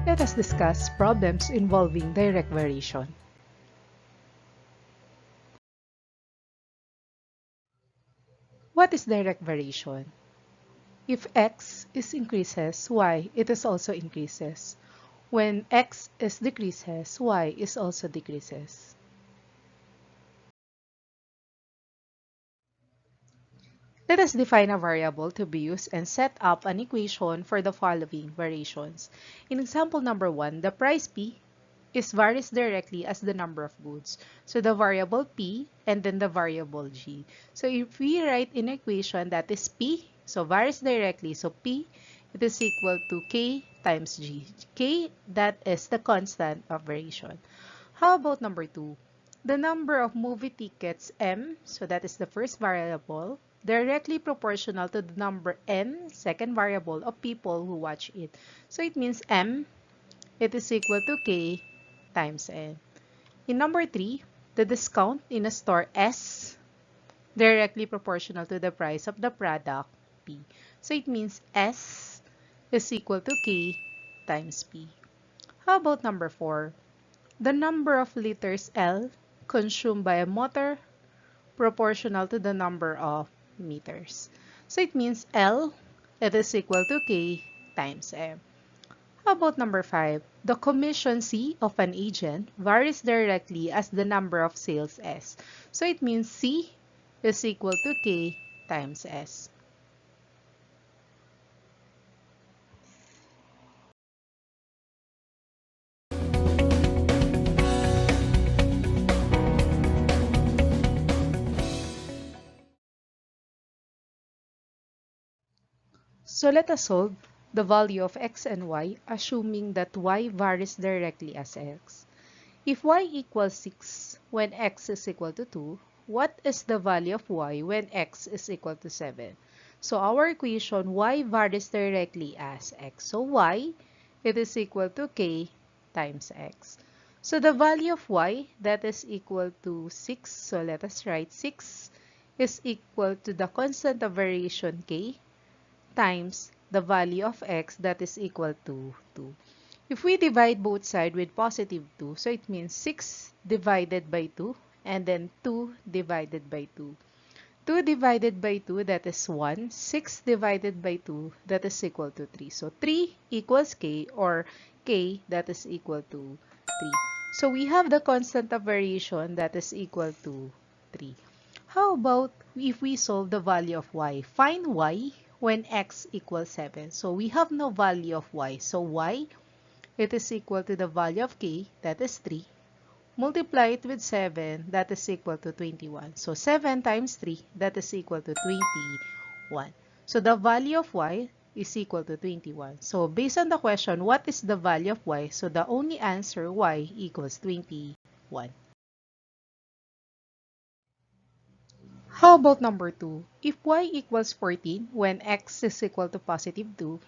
Let us discuss problems involving direct variation. What is direct variation? If x is increases, y it is also increases. When x is decreases, y is also decreases. Let us define a variable to be used and set up an equation for the following variations. In example number 1, the price P is varies directly as the number of goods. So the variable P and then the variable G. So if we write in equation that is P, so varies directly, so P it is equal to K times G. K, that is the constant of variation. How about number 2? The number of movie tickets M, so that is the first variable, directly proportional to the number N, second variable, of people who watch it. So it means M, it is equal to K times N. In number 3, the discount in a store S, directly proportional to the price of the product P. So it means S is equal to K times P. How about number 4? The number of liters L consumed by a motor proportional to the number of meters. So it means L, it is equal to K times M. How about number 5? The commission C of an agent varies directly as the number of sales S. So it means C is equal to K times S. So let us solve the value of x and y, assuming that y varies directly as x. If y equals 6 when x is equal to 2, what is the value of y when x is equal to 7? So our equation, y varies directly as x. So y, it is equal to k times x. So the value of y, that is equal to 6, so let us write 6 is equal to the constant of variation k times the value of x, that is equal to 2. If we divide both sides with positive 2, so it means 6 divided by 2 and then 2 divided by 2. 2 divided by 2, that is 1. 6 divided by 2, that is equal to 3. So 3 equals k, or k, that is equal to 3. So we have the constant of variation that is equal to 3. How about if we solve the value of y? Find y when x equals 7. So we have no value of y. So y, it is equal to the value of k, that is 3. Multiply it with 7, that is equal to 21. So 7 times 3, that is equal to 21. So the value of y is equal to 21. So based on the question, what is the value of y? So the only answer, y equals 21. How about number 2? If y equals 14 when x is equal to positive 2,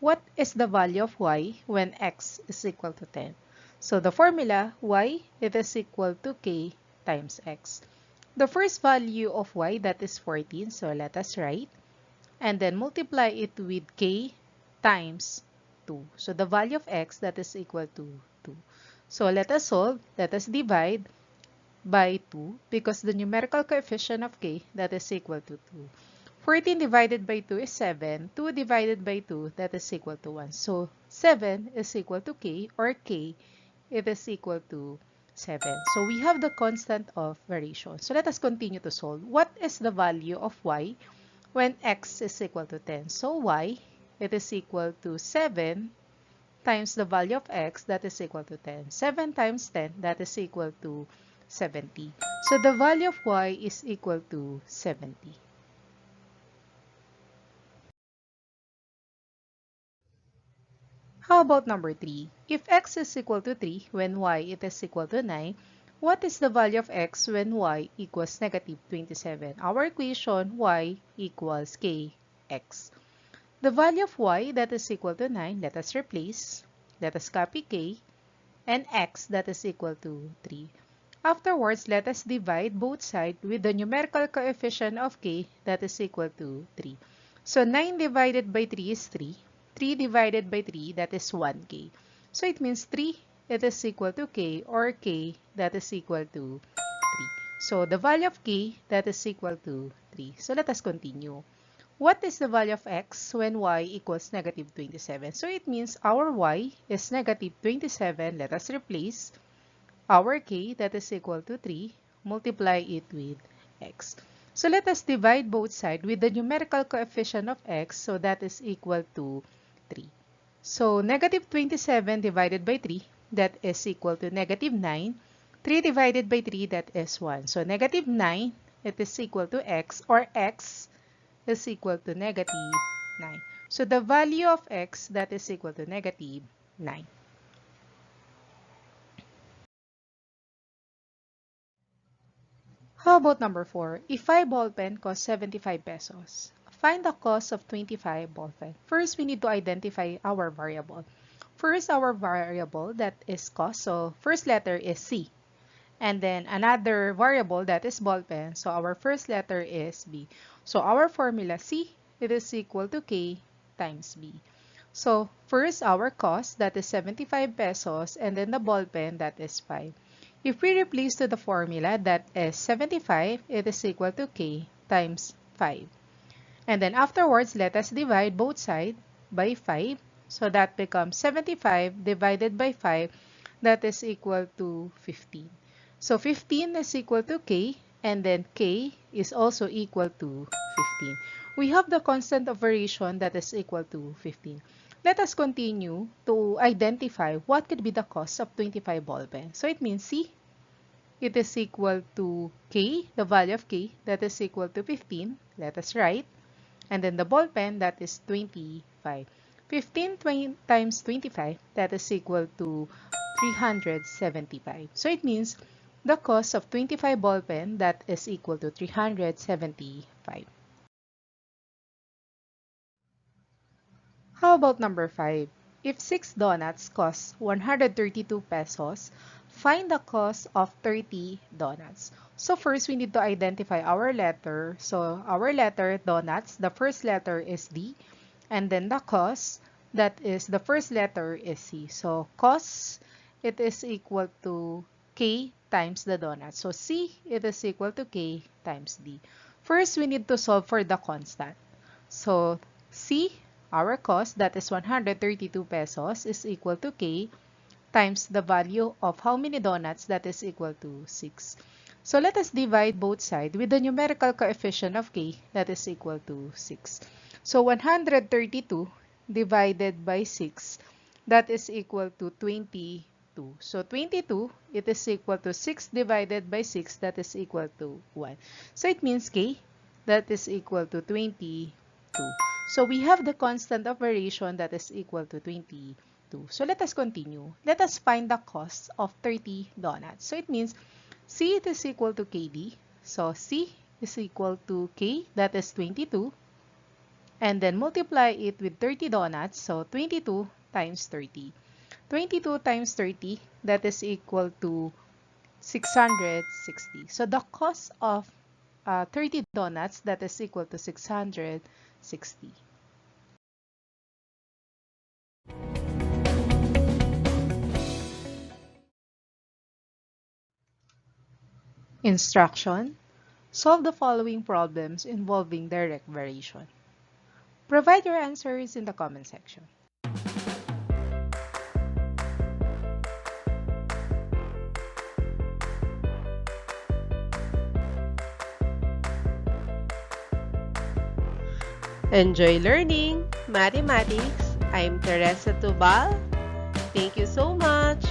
what is the value of y when x is equal to 10? So the formula, y, it is equal to k times x. The first value of y, that is 14, so let us write, and then multiply it with k times 2. So the value of x, that is equal to 2. So let us solve, let us divide by 2 because the numerical coefficient of k, that is equal to 2. 14 divided by 2 is 7. 2 divided by 2, that is equal to 1. So 7 is equal to k, or k, it is equal to 7. So we have the constant of variation. So let us continue to solve. What is the value of y when x is equal to 10? So y, it is equal to 7 times the value of x, that is equal to 10. 7 times 10, that is equal to 70. So the value of y is equal to 70. How about number 3? If x is equal to 3 when y it is equal to 9, what is the value of x when y equals negative 27? Our equation, y equals kx. The value of y, that is equal to 9, let us replace. Let us copy k, and x, that is equal to 3. Afterwards, let us divide both sides with the numerical coefficient of k, that is equal to 3. So 9 divided by 3 is 3. 3 divided by 3, that is 1k. So it means 3, it is equal to k, or k that is equal to 3. So the value of k that is equal to 3. So let us continue. What is the value of x when y equals negative 27? So it means our y is negative 27. Let us replace our k that is equal to 3, multiply it with x. So let us divide both sides with the numerical coefficient of x, so that is equal to 3. So negative 27 divided by 3, that is equal to negative 9. 3 divided by 3, that is 1. So negative 9, it is equal to x, or x is equal to negative 9. So the value of x that is equal to negative 9. How about number 4? If 5 ball pen costs 75 pesos, find the cost of 25 ball pen. First, we need to identify our variable. First, our variable that is cost. So first letter is C. And then another variable that is ball pen. So our first letter is B. So our formula C, it is equal to K times B. So first, our cost, that is 75 pesos, and then the ball pen, that is 5. If we replace to the formula, that is 75, it is equal to K times 5. And then afterwards, let us divide both sides by 5. So that becomes 75 divided by 5, that is equal to 15. So 15 is equal to K, and then K is also equal to 15. We have the constant of variation that is equal to 15. Let us continue to identify what could be the cost of 25 ball pens. So it means C, it is equal to K, the value of K, that is equal to 15. Let us write. And then the ball pen, that is 25. 15 times 25, that is equal to 375. So it means the cost of 25 ball pen, that is equal to 375. How about number 5? If 6 donuts cost 132 pesos, find the cost of 30 donuts. So first, we need to identify our letter. So our letter, donuts, the first letter is D. And then the cost, that is the first letter is C. So cost, it is equal to K times the donut. So C, it is equal to K times D. First, we need to solve for the constant. So C, our cost, that is 132 pesos, is equal to K times the value of how many donuts, that is equal to 6. So let us divide both sides with the numerical coefficient of K, that is equal to 6. So 132 divided by 6, that is equal to 22. So 22, it is equal to 6 divided by 6, that is equal to 1. So it means K, that is equal to 22. So we have the constant of variation that is equal to 22. So let us continue. Let us find the cost of 30 donuts. So it means C, it is equal to KD. So C is equal to K, that is 22. And then multiply it with 30 donuts. So 22 times 30. 22 times 30, that is equal to 660. So the cost of 30 donuts, that is equal to 660. Instruction: solve the following problems involving direct variation. Provide your answers in the comment section. Enjoy learning mathematics. I'm Teresa Tubal. Thank you so much.